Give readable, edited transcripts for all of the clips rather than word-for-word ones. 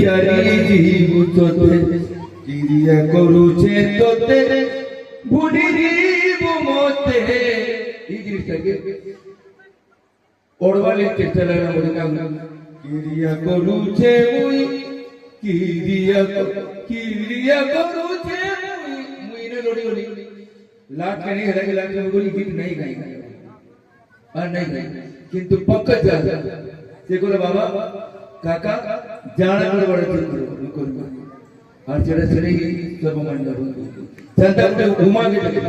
চারি জীবু তোতে কিরিয়া করুছে তোতে ভুলি জীব মতে এই জিনিসটাকে পড়বালে চেষ্টা লাগা বলে কাম কিরিয়া করুছে মুই কিরিয়া করুছে মুই রে লোড়ি লোড়ি लाट के नहीं हरा के लाट में बोली गीत नहीं गाई और नहीं गाई किंतु पक्का जा देखो रे बाबा काका जाना बड़े बड़े ठीक करो और चढ़े चढ़े ही सब मंडल चलता उठे घुमा के चले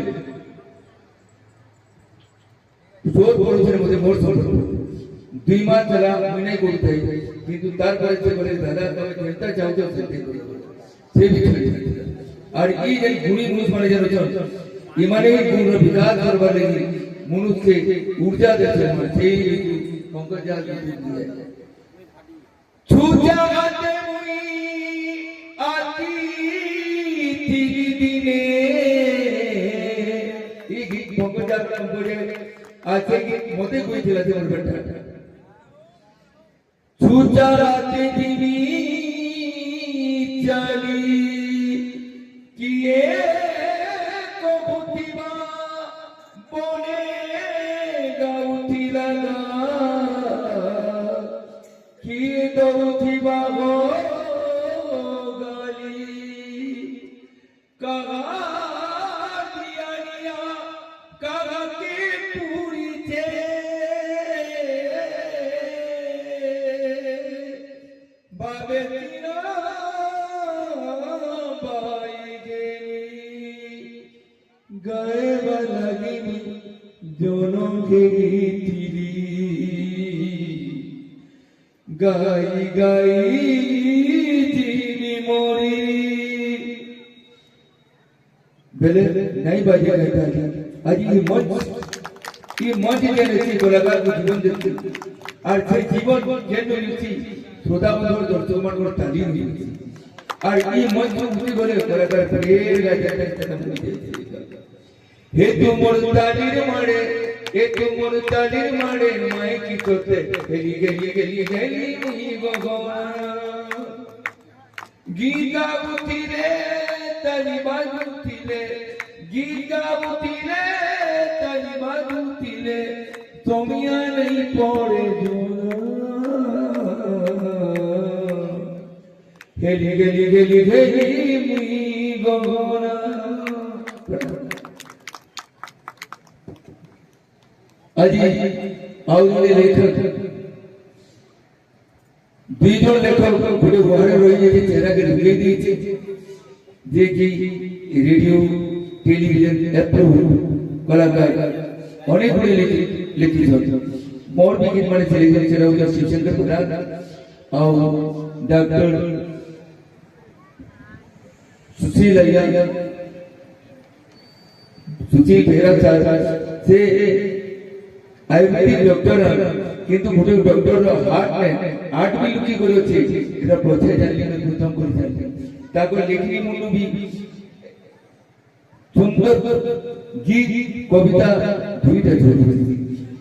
जोर बोल से मुझे मोर सोच दुई मास चला महीने बोलते किंतु तार पर से बोले दादा तो जनता चाहते हो से भी और ये जन गुणी गुण माने जरो इमाने ही गुण विकास करवा लेगी मनुष्य ऊर्जा देते हैं थे पंकज जाल की है छूजा आते मुई आती तेरी दिने ये गीत पंकज जाल का बोले आज के मोते कोई चला थे मन बैठा छूजा आते दिनी चली किए गाई गाई जीनी मोरी बेले नहीं बाजे गाता आज ये मंच जेने सी कलाकार को जीवन देती और সেই জীবন যেন নিছি শ্রোতা বন্ধুর দর্শক মানুষ তালিম দিছি আর এই মঞ্চ উঠি বলে কলাকার ফের গাইতে মুড়ি হে তুমর তালির মারে हे तुमर तालिर मारे माई की तोते गली गली गली गली मुई भगवान गीता बुतिले तली बाजुतिले गीता बुतिले तली बाजुतिले तुमिया नहीं पड़े जोना गली गली गली गली मुई भगवान আজি আউলে লেখক দুইজন লেখক ঘুরে ঘরে রয়ে গেছে চেহারাকে ঢুকে দিয়েছে যে কি রেডিও টেলিভিশন অ্যাপ্রুভ কলাকার অনেকগুলো লিখিত মোর বিগিন মানে সিলেক্ট সেটা হচ্ছে শিবশঙ্কর প্রধান আর ডক্টর सुशील अय्या सुशील भेरा से आयुर्वेदिक डॉक्टर किंतु गोटे डॉक्टर हार्ट भी लुचि कर अछि एटा प्रथे जानले प्रथम कर जानले ताको लेखनी मुनु भी सुंदर गीत कविता दुईटा जोड़ी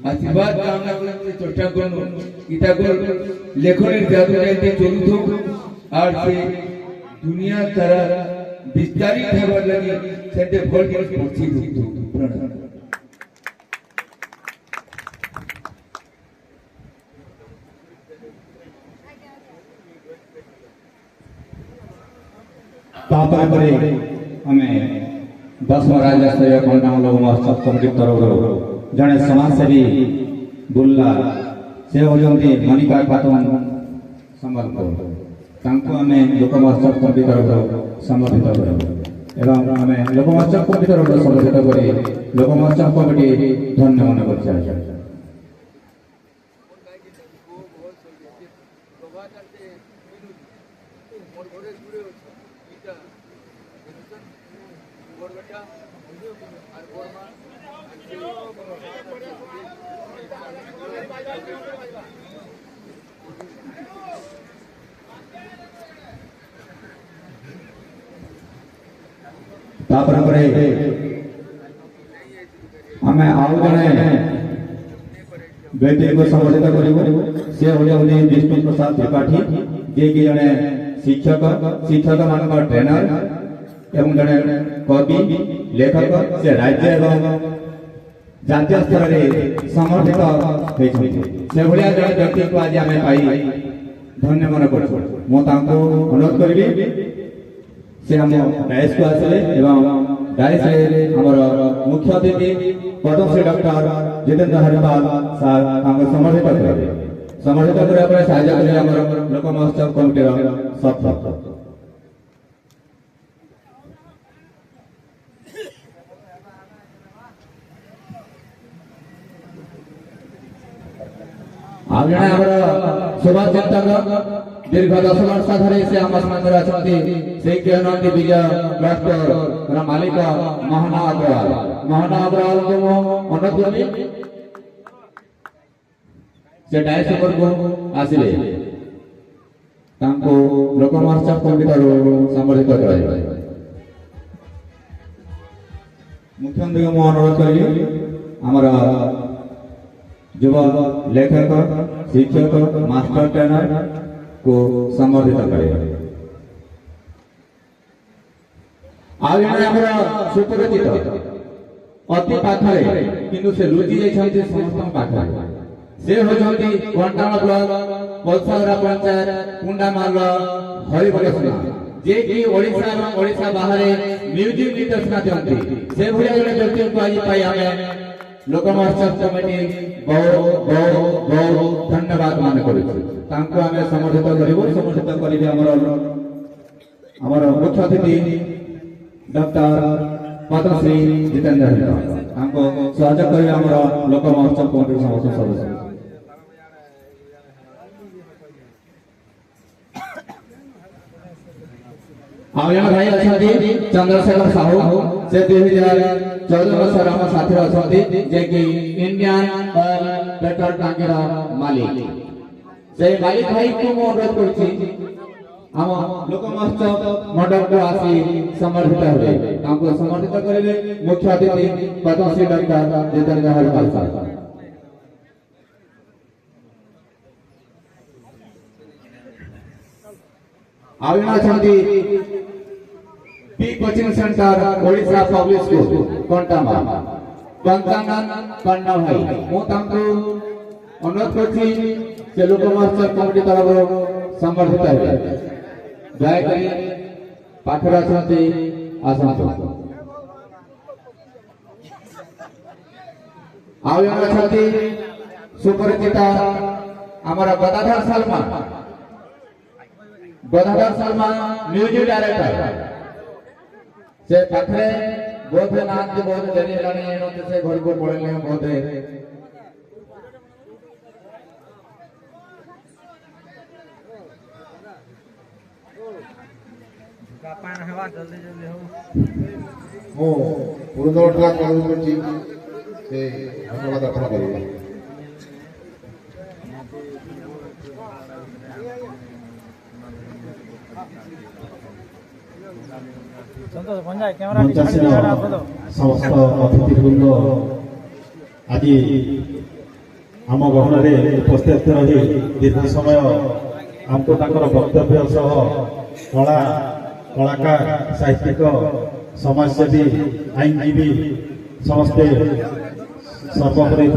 आशीर्वाद कामना करते चर्चा करनो इटा को लेखনের জাদু জানতে চলুত আর সে দুনিয়া তারা বিস্তারিত হবার লাগি সেতে ফল জিনিস পড়ছি প্রণাম तापरे हमें 10वां राज्य स्तरीय खंडांग लोक महोत्सव कमिटी तरफ जड़े समाजसेवी बुल्ला से होती मनिका खातून संबलपुर तांको हमें लोक महोत्सव कमिटी तरफ समर्पित एवं हमें लोक महोत्सव कमिटी तरफ समर्पित कर लोक महोत्सव कमिटी धन्य मन कर हमें आउ जड़े व्यक्ति को संबोधित कर विष्णु प्रसाद त्रिपाठी जे कि जने शिक्षक मान ट्रेनर एवं जने कवि लेखक से राज्य एवं जातीय स्तर में समर्थित होती से भाया जन व्यक्ति को आज आम पाई धन्य मन कर अनुरोध करी से हम डायस को आसले एवं डायस मुख्य अतिथि पद्मश्री डॉक्टर जितेंद्र हरिपाल सार समर्थित करेंगे समर्थित करने साहय करेंगे लोक महोत्सव कमिटीर सदस्य आज जड़े सुभाष चिंतक दीर्घ 10 वर्ष धरी से आम सामने अच्छा से ज्ञानंदी विजय क्लस्टर मालिक मोहना अग्रवाल को अनुरोध करी से डायस को आसिले लोक महोत्सव कमिटी संबर्धित कर मुख्यमंत्री को अनुरोध करी आमर युवा लेखक शिक्षक मास्टर ट्रेनर को संबर्धित करे सुपरिचित अति पाखरे किंतु से लुचि जाइछन्ति समस्त पाखरे से होजन्ति कंटाळ ब्लॉक पलसागरा पंचायत कुंडामाल हरिबलेश्वर जे कि ओडिशा एवं ओडिशा बाहर म्यूजिक निर्देशना दियन्ति से भलिया जने व्यक्ति को आज पाई आमे लोक महोत्सव कमिटी बहुत धन्यवाद मान करें समर्थित करेंगे मुख्य अतिथि डॉक्टर पद्मश्री जितेंद्र हरिपाल सहयोग करेंगे लोक महोत्सव कमिटी समस्त सदस्य भाई अच्छा चंद्रशेखर साहू से 2014 वर्ष आम साथी अच्छा जे कि इंडियन ऑयल पेट्रोल टांकीर मालिक से मालिक भाई को अनुरोध कर लोक महोत्सव मंडप को आसी समर्थित हुए समर्थित करेंगे मुख्य अतिथि पद्मश्री डॉक्टर जितेंद्र हरिपाल साहब P coaching centre Odisha public school कंटामा पंचानन पन्ना भाई अनुरोध करछि से लोक महोत्सव कमिटी तरफ संबर्धित है दयाकरी पाखरे अछंती आसंतु अछंती सुपरिचित आमर गदाधर शर्मा म्यूजिक डायरेक्टर से पाखरे बहुत नाथ बहुत देरी से घर को पड़े बहुत मो पुरंदर कॉलेज से धन्यवाद अर्पण करेंगे समस्त अतिथिवृंद आज आम गहन उपस्थित रही दीर्घ समय आमको वक्तव्य सह कला कलाकार साहित्यिक समाजसेवी आईनजीवी समस्ते सर्वोपरि